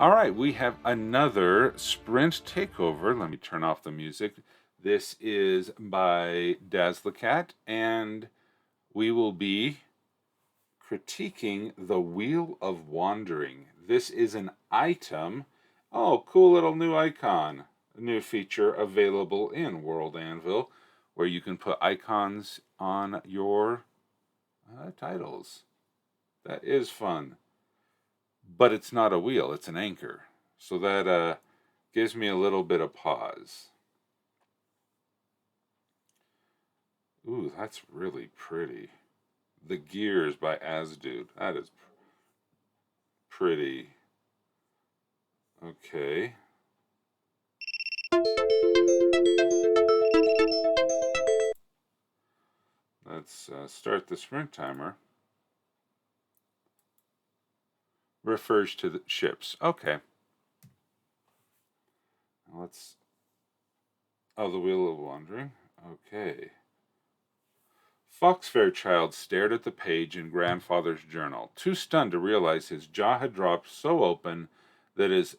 All right, we have another sprint takeover. Let me turn off the music. This is by Dazzlecat, and we will be critiquing the Wheel of Wandering. This is an item. Oh, cool little new icon. A new feature available in World Anvil where you can put icons on your titles. That is fun. But it's not a wheel, it's an anchor. So that gives me a little bit of pause. Ooh, that's really pretty. The Gears by Asdude. That is pretty. Okay. Let's start the sprint timer. Refers to the ships. Okay. Let's. Oh, the Wheel of Wandering. Okay. Fox Fairchild stared at the page in Grandfather's journal, too stunned to realize his jaw had dropped so open that his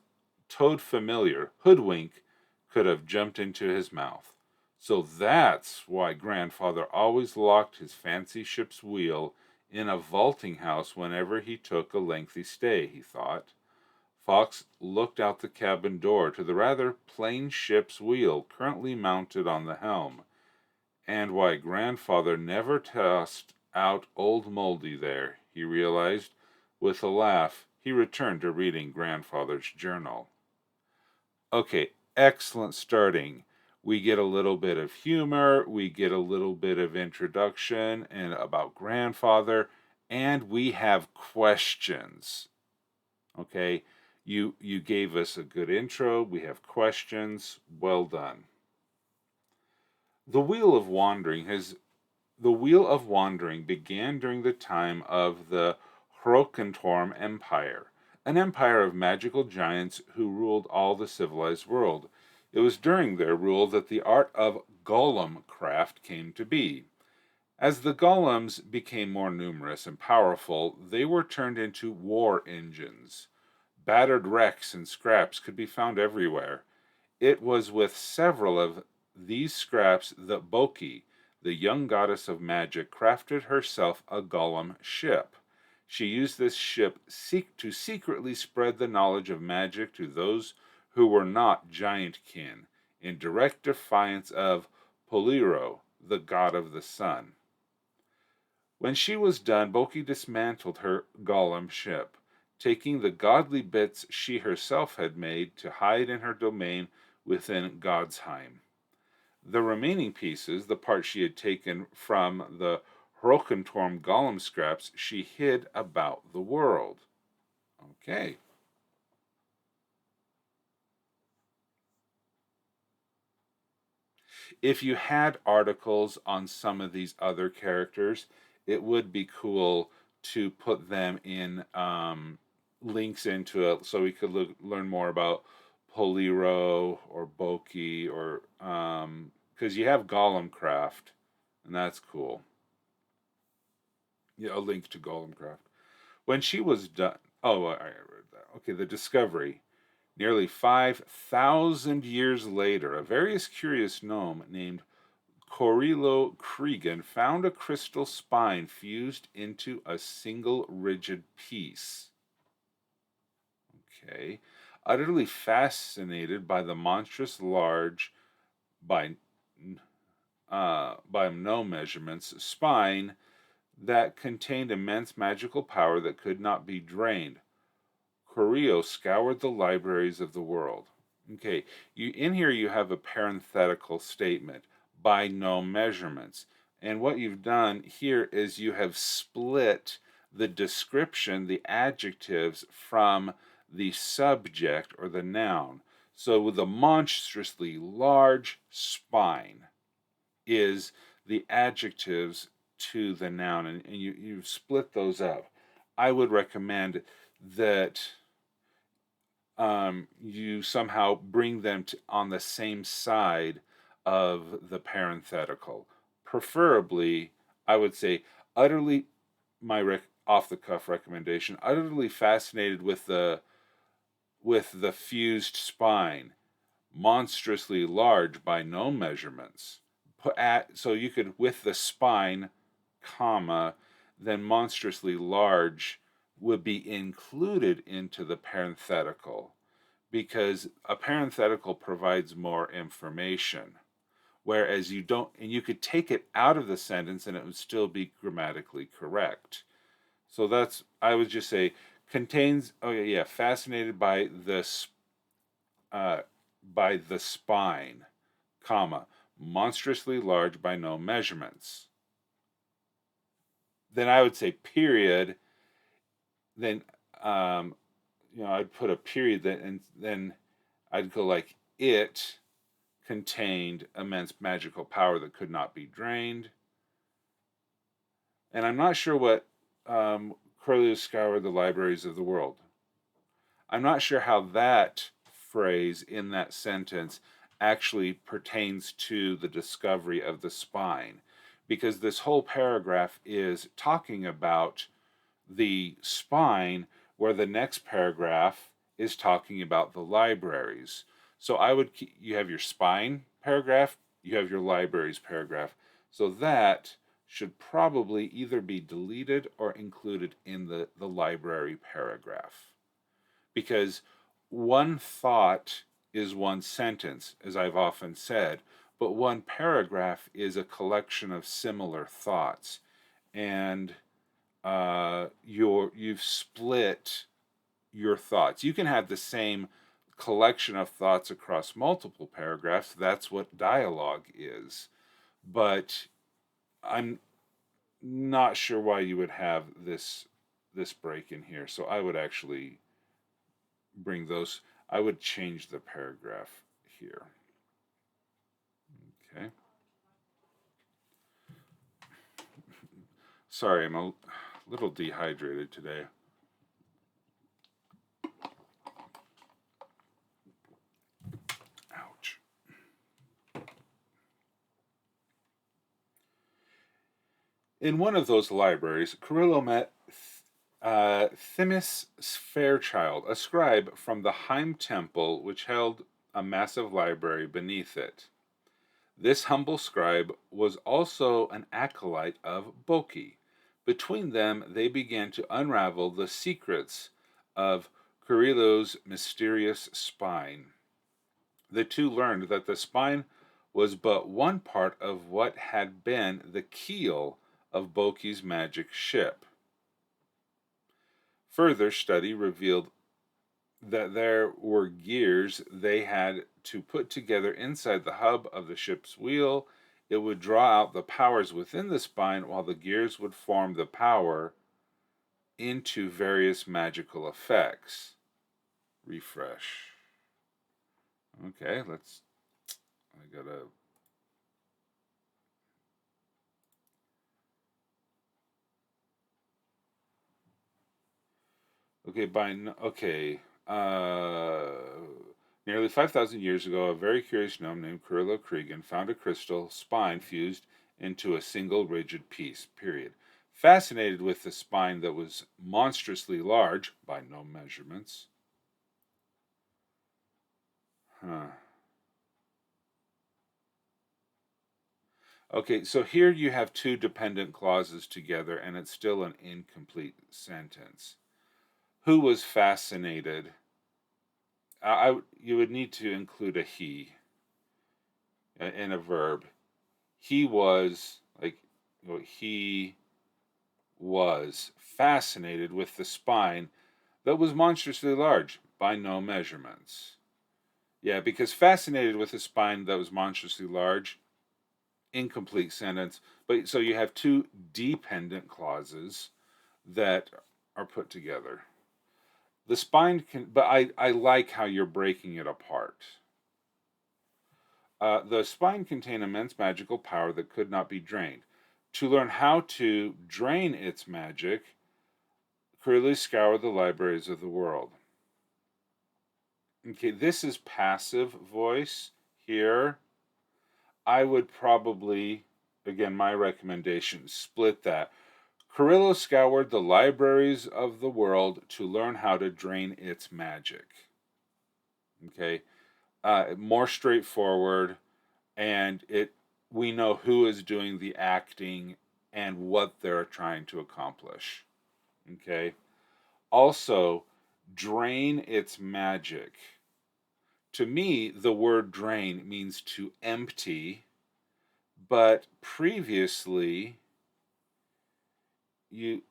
toad familiar, Hoodwink, could have jumped into his mouth. So that's why Grandfather always locked his fancy ship's wheel in a vaulting house whenever he took a lengthy stay, he thought. Fox looked out the cabin door to the rather plain ship's wheel currently mounted on the helm, and why Grandfather never tossed out old Moldy there, he realized. With a laugh, he returned to reading Grandfather's journal. Okay, excellent starting. We get a little bit of humor, we get a little bit of introduction and about Grandfather, and we have questions. Okay, you gave us a good intro, we have questions. Well done. The Wheel of Wandering has The Wheel of Wandering began during the time of the Hrokentorm Empire, an empire of magical giants who ruled all the civilized world. It was during their rule that the art of golem craft came to be. As the golems became more numerous and powerful, they were turned into war engines. Battered wrecks and scraps could be found everywhere. It was with several of these scraps that Boki, the young goddess of magic, crafted herself a golem ship. She used this ship to secretly spread the knowledge of magic to those who were not giant kin, in direct defiance of Poliro, the god of the sun. When she was done, Boki dismantled her golem ship, taking the godly bits she herself had made to hide in her domain within Godsheim. The remaining pieces, the parts she had taken from the Hrokentorm golem scraps, she hid about the world. Okay. If you had articles on some of these other characters, it would be cool to put them in links into it so we could learn more about Poliro or Boki or because you have Golem Craft, and that's cool. Yeah, a link to Golem Craft. When she was done, oh, I read that. Okay, the Discovery. Nearly 5,000 years later, a very curious gnome named Corilo Cregan found a crystal spine fused into a single rigid piece. Okay. Utterly fascinated by the monstrous large, by no measurements, spine that contained immense magical power that could not be drained, Corio scoured the libraries of the world. Okay, in here you have a parenthetical statement by no measurements. And what you've done here is you have split the description, the adjectives, from the subject or the noun. So with a monstrously large spine is the adjectives to the noun, and you've split those up. I would recommend that you somehow bring them on the same side of the parenthetical. Preferably, I would say, utterly, my off the cuff recommendation, utterly fascinated with the with the fused spine, monstrously large by known measurements. So you could, with the spine, comma, then monstrously large would be included into the parenthetical, because a parenthetical provides more information, whereas you don't, and you could take it out of the sentence and it would still be grammatically correct. So that's, I would just say, contains, oh yeah, yeah, fascinated uh, by the spine, comma, monstrously large by no measurements. Then I would say period. Then I'd put a period, and then I'd go like, it contained immense magical power that could not be drained. And I'm not sure what Cornelius scoured the libraries of the world. I'm not sure how that phrase in that sentence actually pertains to the discovery of the spine, because this whole paragraph is talking about the spine, where the next paragraph is talking about the libraries. So you have your spine paragraph, you have your libraries paragraph. So that should probably either be deleted or included in the library paragraph, because one thought is one sentence, as I've often said, but one paragraph is a collection of similar thoughts, and you've split your thoughts. You can have the same collection of thoughts across multiple paragraphs. That's what dialogue is, but I'm not sure why you would have this break in here. So I would actually bring those. I would change the paragraph here. Okay. Sorry, I'm a little dehydrated today. Ouch. In one of those libraries, Carrillo met Themis Fairchild, a scribe from the Heim Temple, which held a massive library beneath it. This humble scribe was also an acolyte of Boki. Between them, they began to unravel the secrets of Carrillo's mysterious spine. The two learned that the spine was but one part of what had been the keel of Boki's magic ship. Further study revealed that there were gears they had to put together inside the hub of the ship's wheel. It would draw out the powers within the spine, while the gears would form the power into various magical effects. Refresh. Okay, I gotta. Okay. Nearly 5,000 years ago, a very curious gnome named Kurillo Cregan found a crystal spine fused into a single rigid piece, period. Fascinated with the spine that was monstrously large, by gnome measurements. Huh. Okay, so here you have two dependent clauses together, and it's still an incomplete sentence. Who was fascinated? You would need to include a he in a verb. He was he was fascinated with the spine that was monstrously large by no measurements. Yeah, because fascinated with a spine that was monstrously large, incomplete sentence. But so you have two dependent clauses that are put together. The spine can, but I like how you're breaking it apart. The spine contained immense magical power that could not be drained. To learn how to drain its magic, Curly scoured the libraries of the world. Okay, this is passive voice here. I would probably, again, my recommendation, split that. Carrillo scoured the libraries of the world to learn how to drain its magic. Okay, more straightforward, and we know who is doing the acting and what they're trying to accomplish. Okay, also drain its magic. To me, the word drain means to empty, but previously you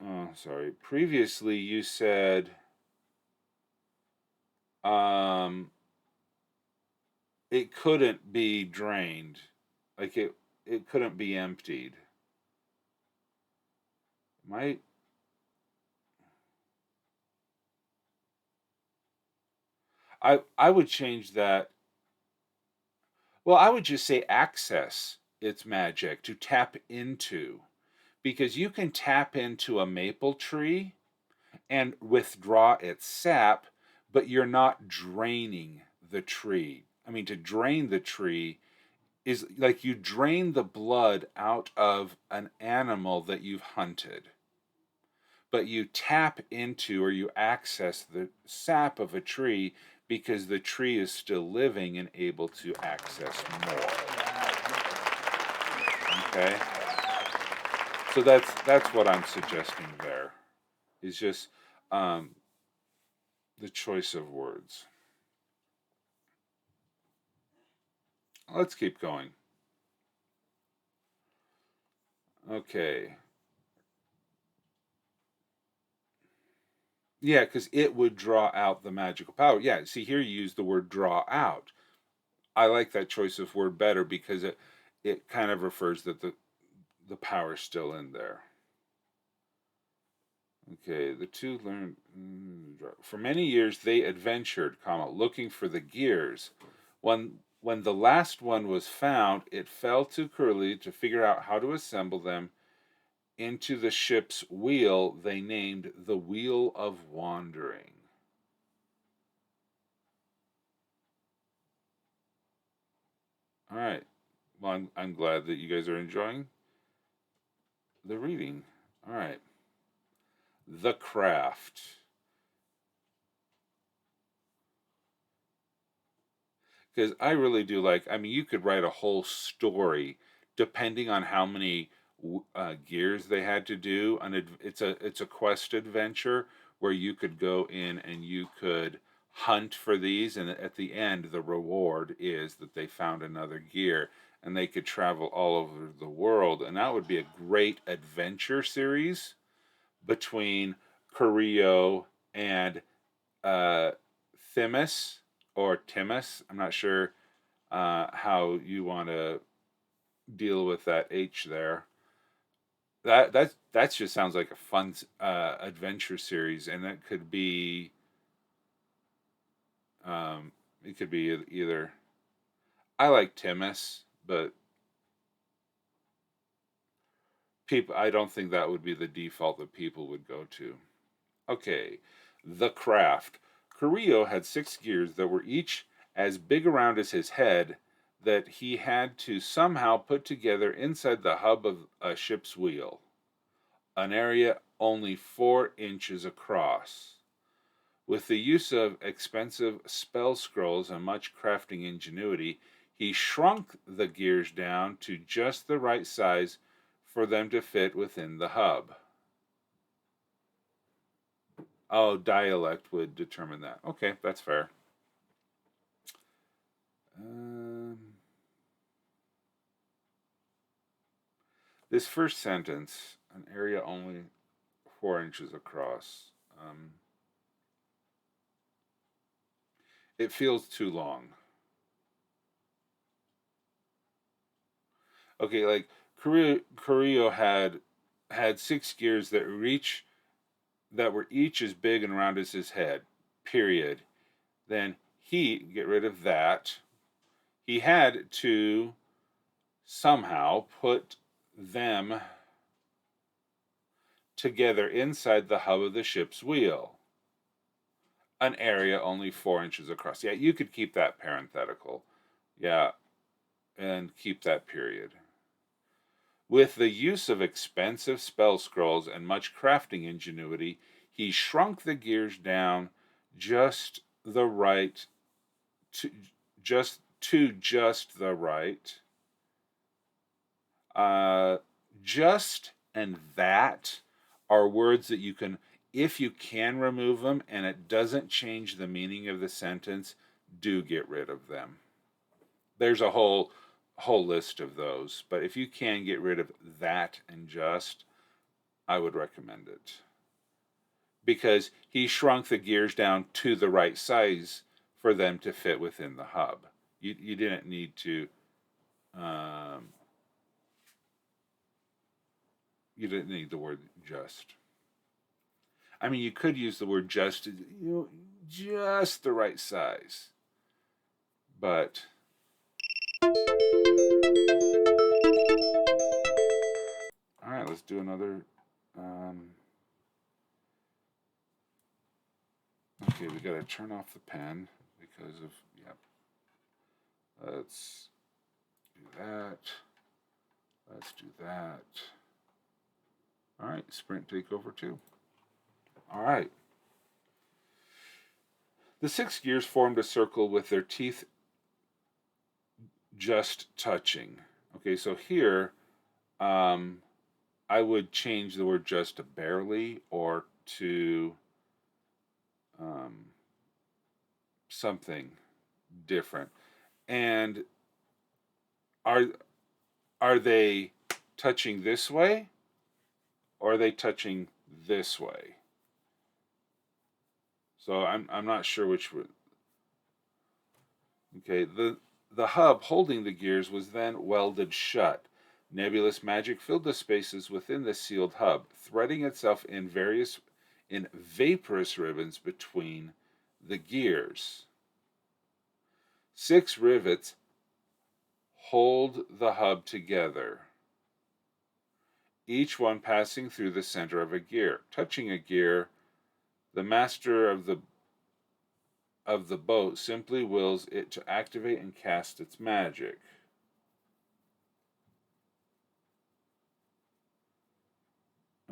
said um it couldn't be drained. Like it couldn't be emptied. Might I would change that. Well, I would just say access its magic, to tap into, because you can tap into a maple tree and withdraw its sap, but you're not draining the tree. I mean, to drain the tree is like you drain the blood out of an animal that you've hunted, but you tap into, or you access the sap of a tree because the tree is still living and able to access more. Okay, so that's what I'm suggesting there. Is just um, the choice of words. Let's keep going. Okay. Yeah, because it would draw out the magical power. Yeah, see, here you use the word draw out. I like that choice of word better because it kind of refers that the power's still in there. Okay, the two learned. For many years they adventured, comma, looking for the gears. When the last one was found, it fell to Curly to figure out how to assemble them into the ship's wheel they named the Wheel of Wandering. All right. Well, I'm glad that you guys are enjoying the reading. All right. The Craft. Because I really do like, I mean, you could write a whole story depending on how many gears they had to do. It's a quest adventure where you could go in and you could hunt for these, and at the end, the reward is that they found another gear, and they could travel all over the world, and that would be a great adventure series between Carrillo and uh, Thimus or Timus. I'm not sure how you want to deal with that H there. That just sounds like a fun adventure series, and that could be um, it could be either. I like Timus, but people, I don't think that would be the default that people would go to. Okay, the craft. Carrillo had 6 gears that were each as big around as his head, that he had to somehow put together inside the hub of a ship's wheel, an area only 4 inches across. With the use of expensive spell scrolls and much crafting ingenuity, he shrunk the gears down to just the right size for them to fit within the hub. Oh, dialect would determine that. Okay, that's fair. Um, this first sentence, an area only 4 inches across. It feels too long. Okay, like Carrillo had 6 gears that were each as big and round as his head. Period. Then he get rid of that. He had to somehow put them together inside the hub of the ship's wheel, an area only 4 inches across. Yeah, you could keep that parenthetical. Yeah, and keep that period. With the use of expensive spell scrolls and much crafting ingenuity, he shrunk the gears down just the right to just the right. Uh, just and that are words that you can, if you can remove them and it doesn't change the meaning of the sentence, do get rid of them. There's a whole list of those, but if you can get rid of that and just, I would recommend it. Because he shrunk the gears down to the right size for them to fit within the hub. You didn't need to um, you didn't need the word just. I mean, you could use the word just, just the right size. But all right, let's do another. Okay, we got to turn off the pen because of, yep. Let's do that. Let's do that. All right, sprint takeover 2. All right. The 6 gears formed a circle with their teeth just touching. Okay, so here, I would change the word just to barely or to something different. And are are they touching this way or are they touching this way? So I'm not sure which would. Okay, the hub holding the gears was then welded shut. Nebulous magic filled the spaces within the sealed hub, threading itself in vaporous ribbons between the gears. 6 rivets hold the hub together, each one passing through the center of a gear. Touching a gear, the master of the boat simply wills it to activate and cast its magic.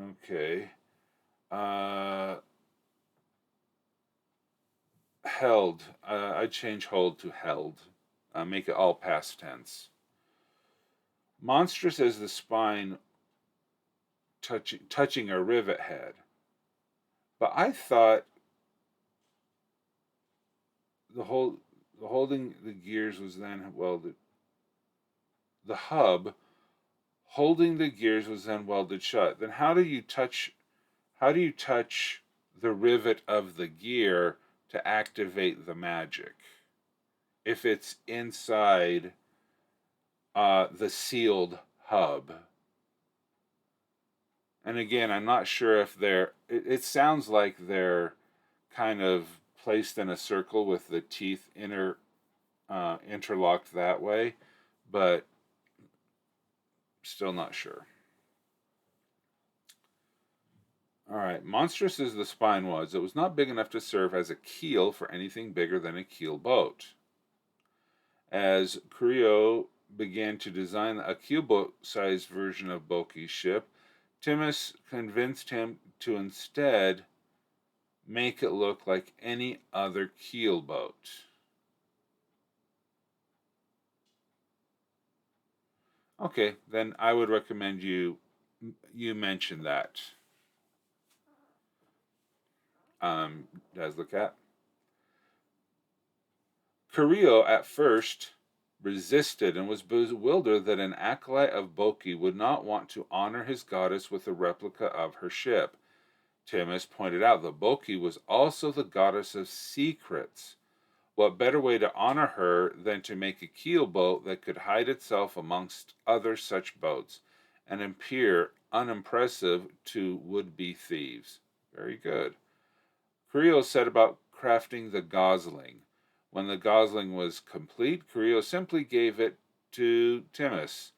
Okay. Held. I'd change hold to held. Make it all past tense. Monstrous as the spine touching a rivet head. But I thought the holding the gears was then welded. The hub holding the gears was then welded shut. Then how do you touch the rivet of the gear to activate the magic if it's inside the sealed hub? And again, I'm not sure if it sounds like they're kind of placed in a circle with the teeth interlocked that way, but still not sure. All right, monstrous as the spine was, it was not big enough to serve as a keel for anything bigger than a keel boat. As Creo began to design a keelboat-sized version of Boki's ship, Timus convinced him to instead make it look like any other keelboat. Okay, then I would recommend you mention that. Guys, look at. Creo at first resisted and was bewildered that an acolyte of Boki would not want to honor his goddess with a replica of her ship. Timus pointed out that Boki was also the goddess of secrets. What better way to honor her than to make a keel boat that could hide itself amongst other such boats and appear unimpressive to would-be thieves? Very good. Creo set about crafting the gosling. When the gosling was complete, Creo simply gave it to Timus.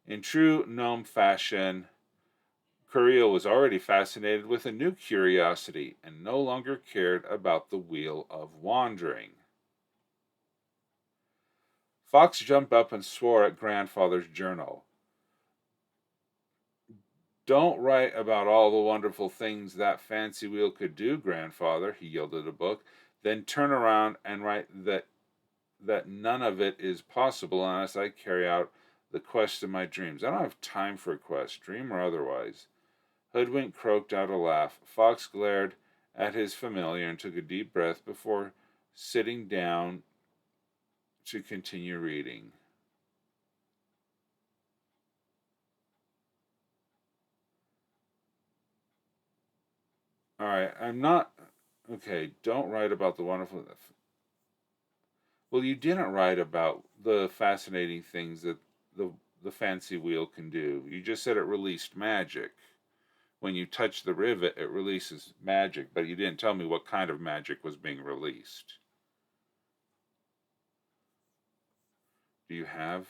In true gnome fashion, Creo was already fascinated with a new curiosity and no longer cared about the Wheel of Wandering. Fox jumped up and swore at Grandfather's journal. "Don't write about all the wonderful things that fancy wheel could do, Grandfather," he yelled at the book. "Then turn around and write that that none of it is possible unless I carry out the quest of my dreams. I don't have time for a quest, dream or otherwise. Hoodwink croaked out a laugh. Fox glared at his familiar and took a deep breath before sitting down to continue reading. All right, I'm not. Okay, don't write about the wonderful. Well, you didn't write about the fascinating things that the the fancy wheel can do. You just said it released magic. When you touch the rivet, it releases magic, but you didn't tell me what kind of magic was being released. Do you have?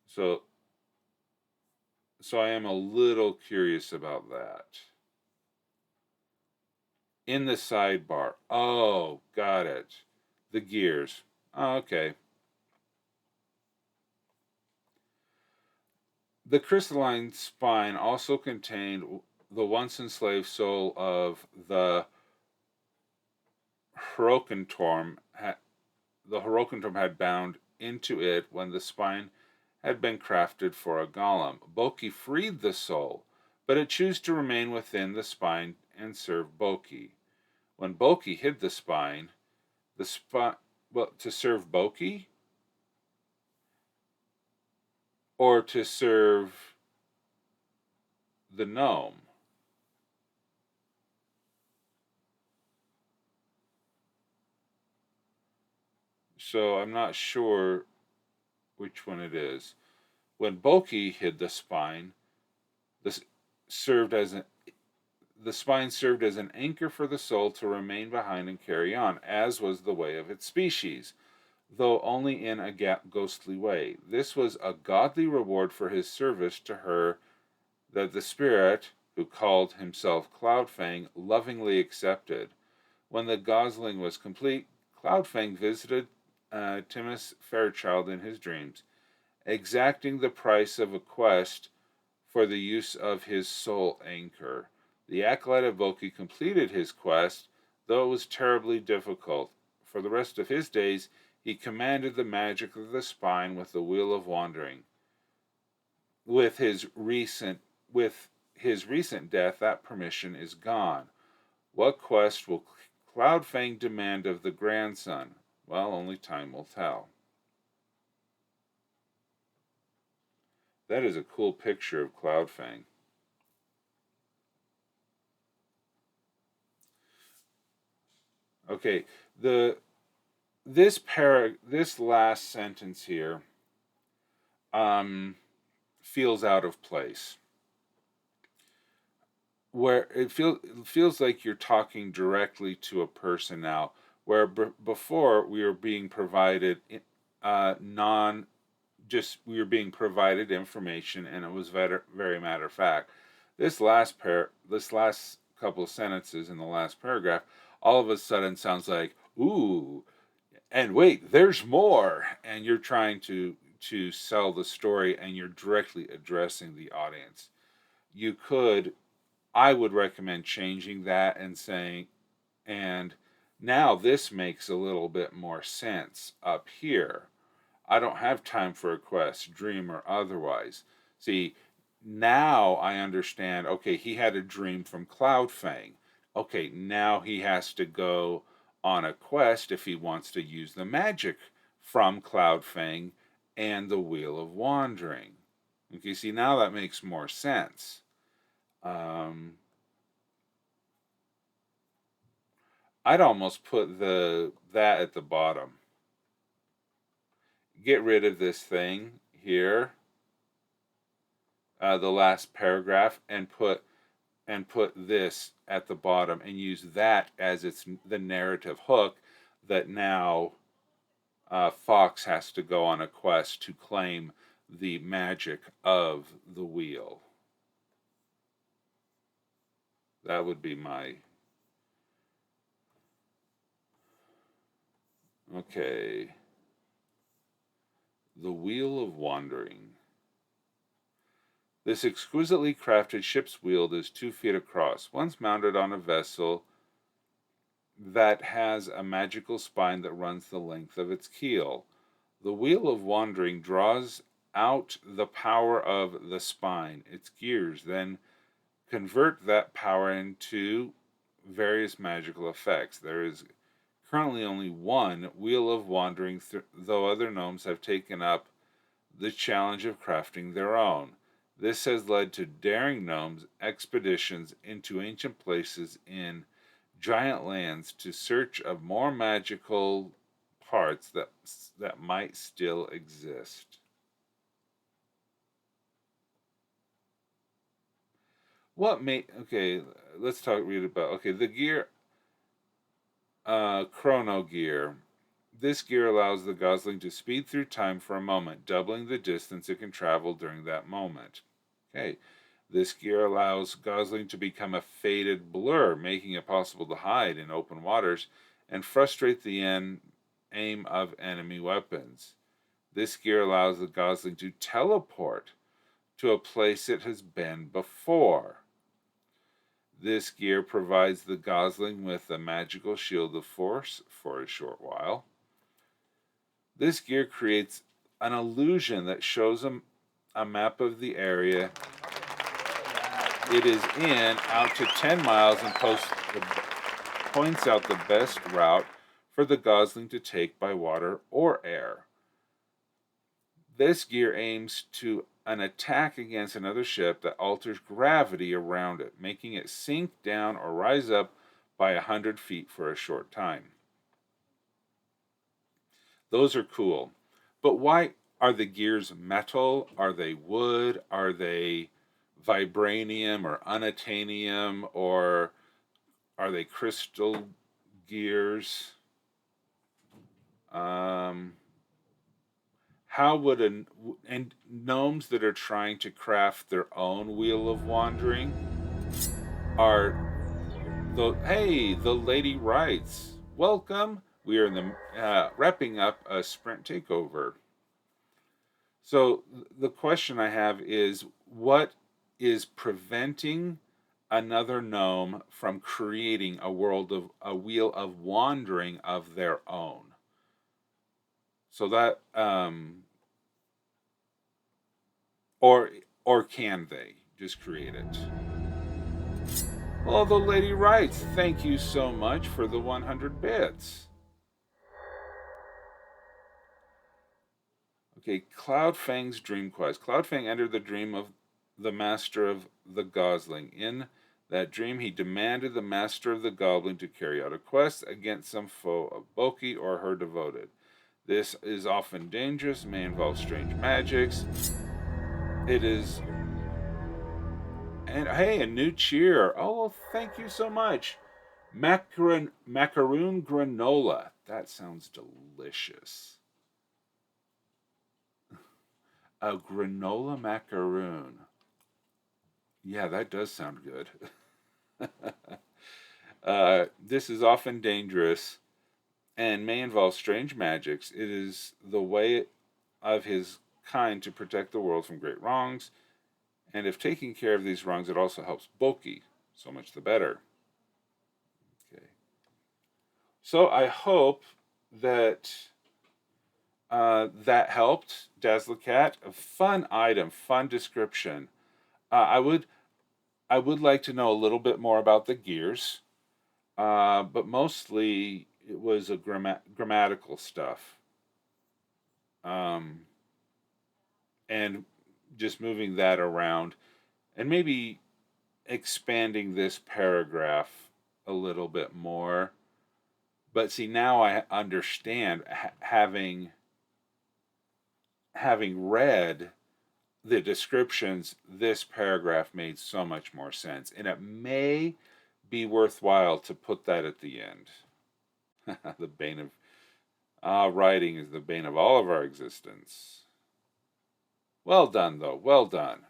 So, so I am a little curious about that. In the sidebar. Oh, got it. The gears. Oh, okay. The crystalline spine also contained the once enslaved soul of the Hrokentorm. The Hrokentorm had bound into it when the spine had been crafted for a golem. Boki freed the soul, but it chose to remain within the spine and serve Boki. When Boki hid the spine, well, to serve Boki or to serve the gnome. So I'm not sure which one it is. When Boki hid the spine, this served as an the spine served as an anchor for the soul to remain behind and carry on, as was the way of its species, though only in a ghostly way. This was a godly reward for his service to her that the spirit, who called himself Cloudfang, lovingly accepted. When the gosling was complete, Cloudfang visited Timus Fairchild in his dreams, exacting the price of a quest for the use of his soul anchor. The acolyte of Boki completed his quest, though it was terribly difficult. For the rest of his days, he commanded the magic of the spine with the wheel of wandering. With his recent with his recent death, that permission is gone. What quest will Cloudfang demand of the grandson? Well, only time will tell. That is a cool picture of Cloudfang. Okay, the this last sentence here um feels out of place. Where it feels like you're talking directly to a person now, where before we were being provided non just we were being provided information and it was very matter of fact. This last couple of sentences in the last paragraph all of a sudden sounds like, ooh, and wait, there's more, and you're trying to sell the story and you're directly addressing the audience. You could I would recommend changing that and saying, and now this makes a little bit more sense up here. I don't have time for a quest, dream or otherwise. See, now I understand, okay, he had a dream from Cloudfang. Okay, now he has to go on a quest if he wants to use the magic from Cloudfang and the Wheel of Wandering. Okay, see, now that makes more sense. Um, I'd almost put the that at the bottom. Get rid of this thing here, the last paragraph, and put this at the bottom, and use that as the narrative hook that now Fox has to go on a quest to claim the magic of the wheel. That would be my okay. The Wheel of Wandering. This exquisitely crafted ship's wheel is 2 feet across, once mounted on a vessel that has a magical spine that runs the length of its keel. The Wheel of Wandering draws out the power of the spine. Its gears then convert that power into various magical effects. There is currently only one Wheel of Wandering, though other gnomes have taken up the challenge of crafting their own. This has led to daring gnomes' expeditions into ancient places in giant lands to search of more magical parts that might still exist. What may okay? Let's read about the gear. Chrono gear. This gear allows the Gosling to speed through time for a moment, doubling the distance it can travel during that moment. Okay. This gear allows Gosling to become a faded blur, making it possible to hide in open waters and frustrate the aim of enemy weapons. This gear allows the Gosling to teleport to a place it has been before. This gear provides the Gosling with a magical shield of force for a short while. This gear creates an illusion that shows a map of the area it is in out to 10 miles and points out the best route for the Gosling to take by water or air. This gear aims to an attack against another ship that alters gravity around it, making it sink down or rise up by 100 feet for a short time. Those are cool. But why are the gears metal? Are they wood? Are they vibranium or unobtainium? Or are they crystal gears? How would and gnomes that are trying to craft their own Wheel of Wandering are the lady writes, welcome. We are in the wrapping up a sprint takeover. So the question I have is, what is preventing another gnome from creating a wheel of wandering of their own? So that or can they just create it? Well, the lady writes, thank you so much for the 100 bits. Okay, Cloudfang's dream quest. Cloudfang entered the dream of the master of the Gosling. In that dream, he demanded the master of the Goblin to carry out a quest against some foe of Boki or her devoted. This is often dangerous, may involve strange magics. It is... And hey, a new cheer. Oh, thank you so much. Macaroon granola. That sounds delicious. A granola macaroon. Yeah, that does sound good. This is often dangerous and may involve strange magics. It is the way of his kind to protect the world from great wrongs, and if taking care of these wrongs, it also helps Boki. So much the better. Okay. So I hope that that helped, Dazzlecat. A fun item, fun description. I would like to know a little bit more about the gears, but mostly it was a grammatical stuff, and just moving that around, and maybe expanding this paragraph a little bit more. But see, now I understand, having read the descriptions, this paragraph made so much more sense, and it may be worthwhile to put that at the end. The bane of writing is the bane of all of our existence. Well done, though. Well done.